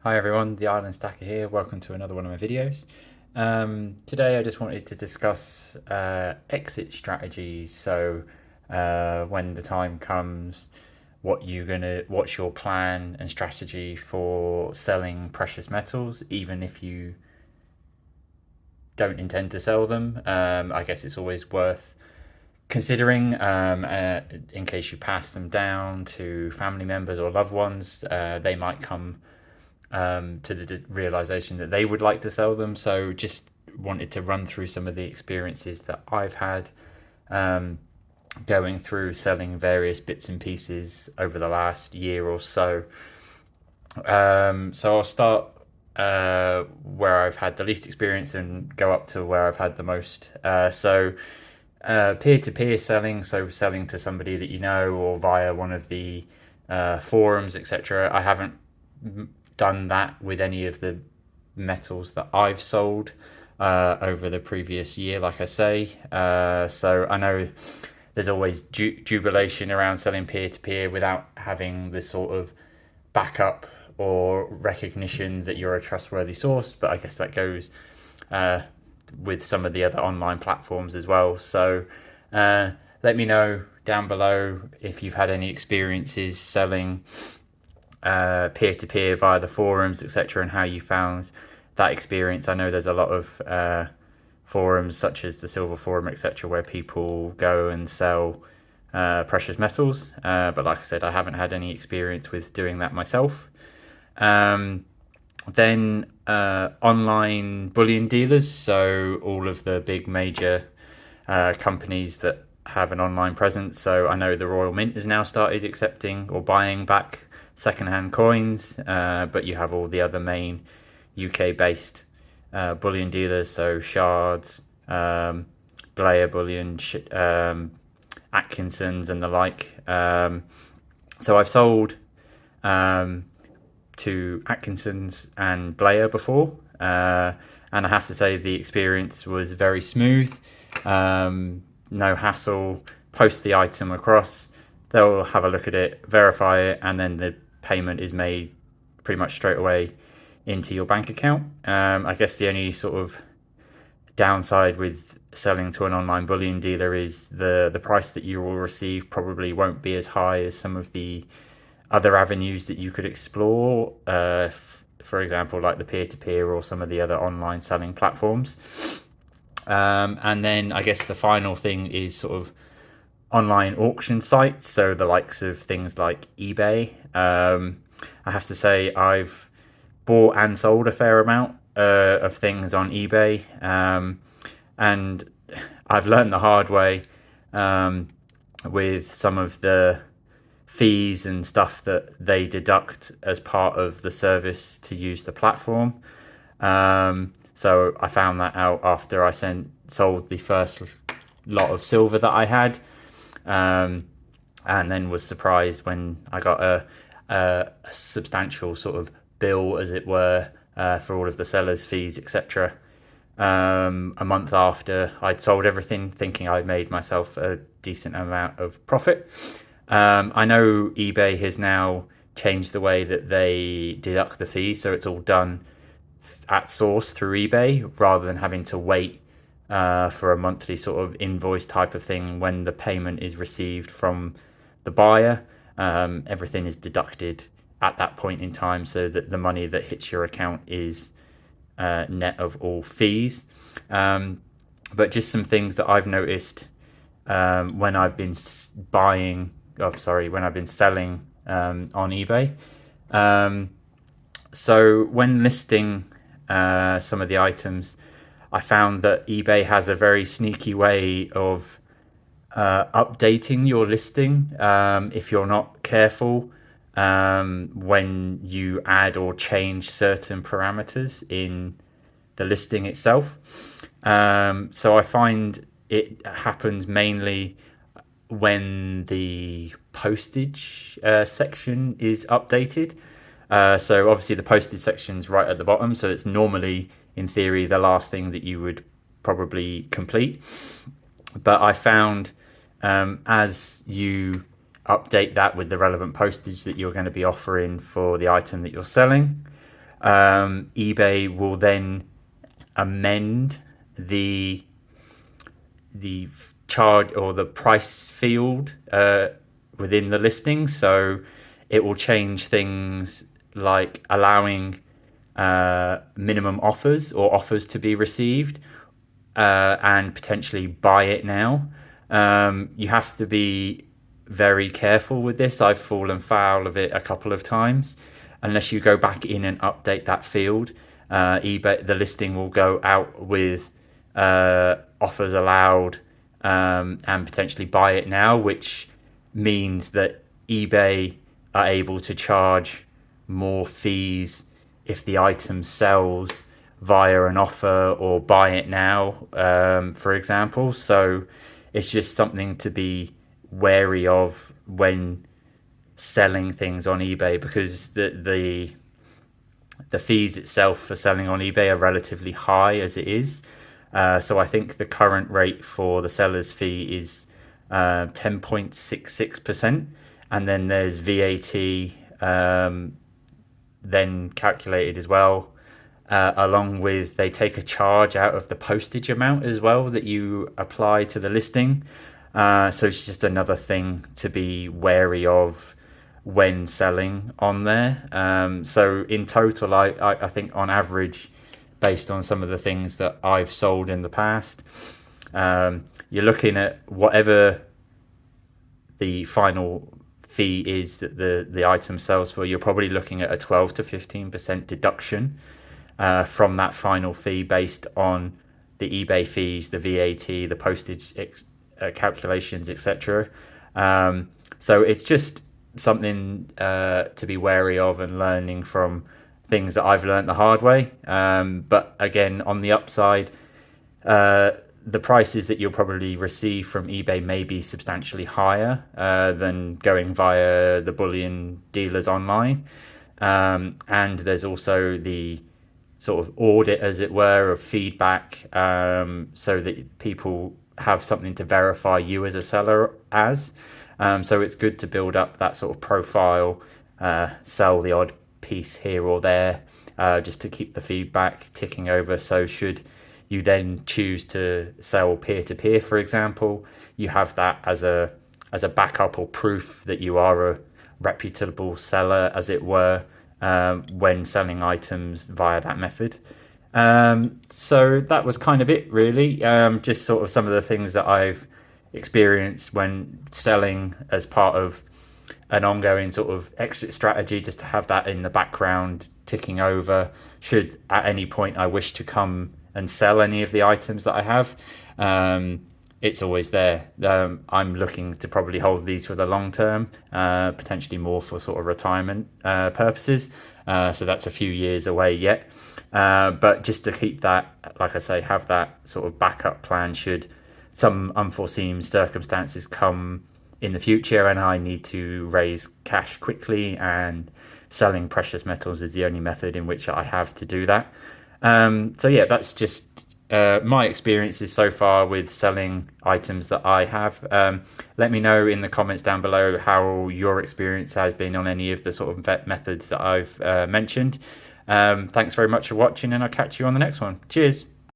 Hi everyone, the Island Stacker here. Welcome to another one of my videos. Today I just wanted to discuss exit strategies. When the time comes, what's your plan and strategy for selling precious metals, even if you don't intend to sell them. I guess it's always worth considering in case you pass them down to family members or loved ones. They might come to the realization that they would like to sell them. So just wanted to run through some of the experiences that I've had um, going through selling various bits and pieces over the last year or so. So I'll start where I've had the least experience and go up to where I've had the most. Peer-to-peer selling, so selling to somebody that you know or via one of the forums, etc. I haven't done that with any of the metals that I've sold over the previous year, like I say. So I know there's always jubilation around selling peer to peer without having the sort of backup or recognition that you're a trustworthy source, but I guess that goes uh, with some of the other online platforms as well. So let me know down below if you've had any experiences selling peer to peer via the forums, etc., and how you found that experience. I know there's a lot of forums such as the Silver Forum, etc., where people go and sell precious metals. But like I said, I haven't had any experience with doing that myself. Then online bullion dealers, so all of the big major companies that have an online presence. So I know the Royal Mint has now started accepting or buying back secondhand coins, but you have all the other main UK-based bullion dealers, so Shards, Blair Bullion, Atkinson's, and the like. So I've sold to Atkinson's and Blair before, and I have to say the experience was very smooth. No hassle. Post the item across, they'll have a look at it, verify it, and then the payment is made pretty much straight away into your bank account. I guess the only sort of downside with selling to an online bullion dealer is the price that you will receive probably won't be as high as some of the other avenues that you could explore. For example, like the peer-to-peer or some of the other online selling platforms. And then I guess the final thing is sort of online auction sites, so the likes of things like eBay. I have to say I've bought and sold a fair amount of things on eBay, and I've learned the hard way with some of the fees and stuff that they deduct as part of the service to use the platform. So I found that out after I sold the first lot of silver that I had, and then was surprised when I got a substantial sort of bill, as it were, for all of the seller's fees, etc. A month after I'd sold everything, thinking I'd made myself a decent amount of profit. I know eBay has now changed the way that they deduct the fees, so it's all done at source through eBay rather than having to wait for a monthly sort of invoice type of thing when the payment is received from the buyer. Everything is deducted at that point in time so that the money that hits your account is net of all fees. But just some things that I've noticed when I've been when I've been selling on eBay. So when listing some of the items, I found that eBay has a very sneaky way of updating your listing if you're not careful when you add or change certain parameters in the listing itself. So I find it happens mainly when the postage section is updated. So obviously the postage section's right at the bottom, so it's normally, in theory, the last thing that you would probably complete. But I found as you update that with the relevant postage that you're going to be offering for the item that you're selling, eBay will then amend the the charge or the price field within the listing. So it will change things like allowing minimum offers or offers to be received, and potentially buy it now. You have to be very careful with this. I've fallen foul of it a couple of times. Unless you go back in and update that field, eBay, the listing will go out with offers allowed, and potentially buy it now, which means that eBay are able to charge more fees if the item sells via an offer or buy it now, for example. So it's just something to be wary of when selling things on eBay, because the fees itself for selling on eBay are relatively high as it is. So I think the current rate for the seller's fee is 10.66%, and then there's VAT then calculated as well. Along with, they take a charge out of the postage amount as well that you apply to the listing. So it's just another thing to be wary of when selling on there. So in total, I think on average, based on some of the things that I've sold in the past, you're looking at whatever the final fee is that the item sells for. You're probably looking at a 12 to 15% deduction from that final fee based on the eBay fees, the VAT, the postage calculations, etc. So it's just something to be wary of and learning from things that I've learned the hard way. But again, on the upside, the prices that you'll probably receive from eBay may be substantially higher than going via the bullion dealers online. And there's also the sort of audit, as it were, of feedback, so that people have something to verify you as a seller as. So it's good to build up that sort of profile, sell the odd piece here or there, just to keep the feedback ticking over. So should you then choose to sell peer-to-peer, for example, you have that as a backup or proof that you are a reputable seller, as it were, when selling items via that method. So that was kind of it, really. Just sort of some of the things that I've experienced when selling as part of an ongoing sort of exit strategy, just to have that in the background ticking over should at any point I wish to come and sell any of the items that I have. It's always there. I'm looking to probably hold these for the long term, potentially more for sort of retirement purposes. So that's a few years away yet. But just to keep that, like I say, have that sort of backup plan should some unforeseen circumstances come in the future and I need to raise cash quickly, and selling precious metals is the only method in which I have to do that. So yeah, that's just my experiences so far with selling items that I have. Let me know in the comments down below how your experience has been on any of the sort of methods that I've mentioned. Thanks very much for watching, and I'll catch you on the next one. Cheers.